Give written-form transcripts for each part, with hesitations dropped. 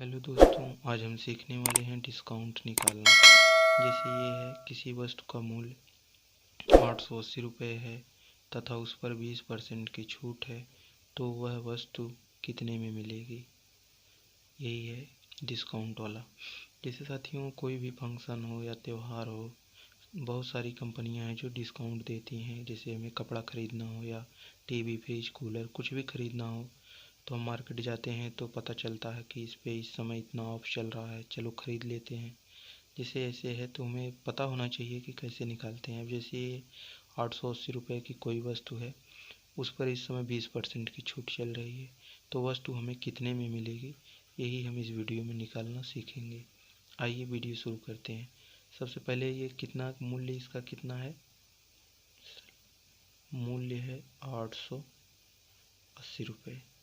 Hello दोस्तों, आज हम सीखने वाले हैं डिस्काउंट निकालना। जैसे ये है, किसी वस्तु का मूल्य 880 रुपये है तथा उस पर 20% की छूट है, तो वह वस्तु कितने में मिलेगी। यही है डिस्काउंट वाला। जैसे साथियों, कोई भी फंक्शन हो या त्यौहार हो, बहुत सारी कंपनियां हैं जो डिस्काउंट देती हैं। जैसे हमें कपड़ा ख़रीदना हो या टीवी, फ्रिज, कूलर कुछ भी ख़रीदना हो, तो हम मार्केट जाते हैं तो पता चलता है कि इस पे इस समय इतना ऑफ चल रहा है, चलो ख़रीद लेते हैं। जैसे ऐसे है तो हमें पता होना चाहिए कि कैसे निकालते हैं। अब जैसे 880 रुपये की कोई वस्तु है, उस पर इस समय 20% की छूट चल रही है, तो वस्तु हमें कितने में मिलेगी, यही हम इस वीडियो में निकालना सीखेंगे। आइए वीडियो शुरू करते हैं। सबसे पहले ये कितना मूल्य, इसका कितना है, मूल्य है 880 रुपये।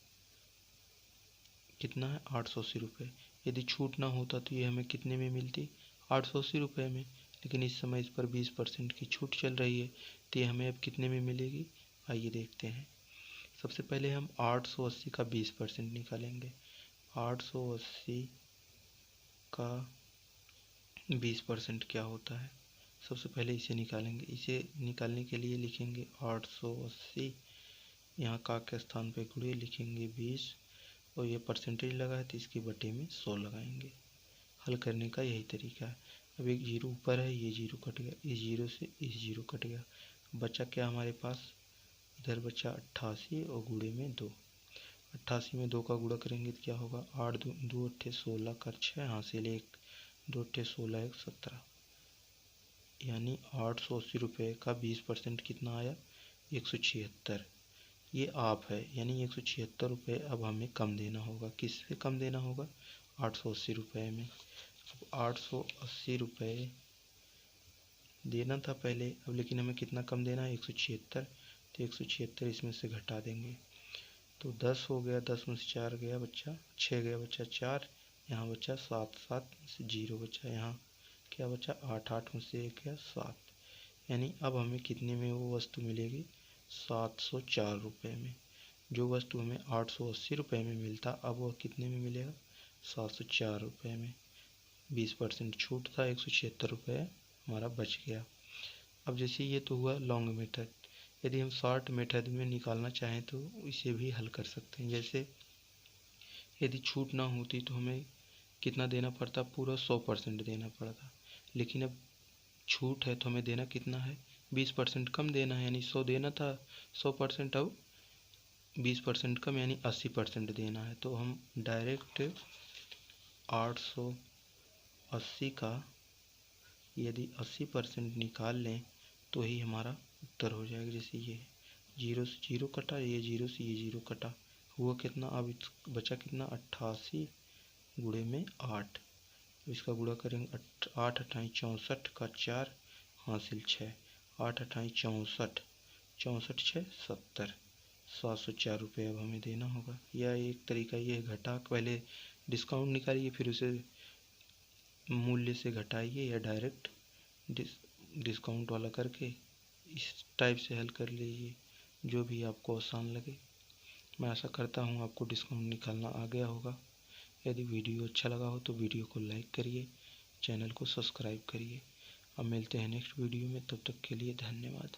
कितना है, 880 रुपये। यदि छूट ना होता तो ये हमें कितने में मिलती, 880 रुपये में। लेकिन इस समय इस पर 20% की छूट चल रही है, तो ये हमें अब कितने में मिलेगी, आइए देखते हैं। सबसे पहले हम 880 का 20% निकालेंगे। 880 का 20% क्या होता है, सबसे पहले इसे निकालेंगे। इसे निकालने के लिए लिखेंगे 880, यहाँ का के स्थान पे गुणे लिखेंगे 20, और ये परसेंटेज लगा है तो इसके बटे में 100 लगाएंगे। हल करने का यही तरीका है। अब एक जीरो ऊपर है, ये जीरो कट गया, इस जीरो से इस जीरो कट गया, बचा क्या हमारे पास, इधर बचा 88 और गुणे में 2। 88 में 2 का गुणा करेंगे तो क्या होगा, 8 दो 8 16 कर 6 हासिल 1, 2 8 16 1 17, यानी 880 रुपये का 20% कितना आया, 176। ये आप है, यानी 176 रुपये अब हमें कम देना होगा। किससे कम देना होगा, 880 रुपये में। अब 880 रुपये देना था पहले, अब लेकिन हमें कितना कम देना है, 176। तो 176 इसमें से घटा देंगे तो 10 हो गया, 10 में से 4 गया बच्चा 6, गया बच्चा 4, यहाँ बचा 7, 7 में से 0 बचा, यहाँ क्या बचा 8, 8 में से 1 गया 7। यानी अब हमें कितने में वो वस्तु मिलेगी, 704 रुपये में। जो वस्तु हमें 880 रुपये में मिलता, अब वह कितने में मिलेगा, 704 रुपये में। 20% छूट था, 176 रुपये हमारा बच गया। अब जैसे ये तो हुआ लॉन्ग मेथड। यदि हम शॉर्ट मेथड में निकालना चाहें तो इसे भी हल कर सकते हैं। जैसे यदि छूट ना होती तो हमें कितना देना पड़ता, पूरा 100% देना पड़ता। लेकिन अब छूट है तो हमें देना कितना है, 20% कम देना है, यानी 100 देना था, 100% अब 20% कम, यानी 80% देना है। तो हम डायरेक्ट 880 का यदि 80% निकाल लें तो ही हमारा उत्तर हो जाएगा। जैसे ये जीरो से जीरो कटा, ये जीरो से ये जीरो कटा, हुआ कितना, अब बचा कितना, 88 गुणे में 8। इसका गुणा करेंगे 8 अट्ठाई 64 का 4 हासिल 6, 8 अट्ठाई 64, 64 6 70, 704 रुपये अब हमें देना होगा। यह एक तरीका ये है, घटा पहले डिस्काउंट निकालिए फिर उसे मूल्य से घटाइए, या डायरेक्ट डिस्काउंट वाला करके इस टाइप से हल कर लीजिए, जो भी आपको आसान लगे। मैं आशा करता हूँ आपको डिस्काउंट निकालना आ गया होगा। यदि वीडियो अच्छा लगा हो तो वीडियो को लाइक करिए, चैनल को सब्सक्राइब करिए। अब मिलते हैं नेक्स्ट वीडियो में, तब तक के लिए धन्यवाद।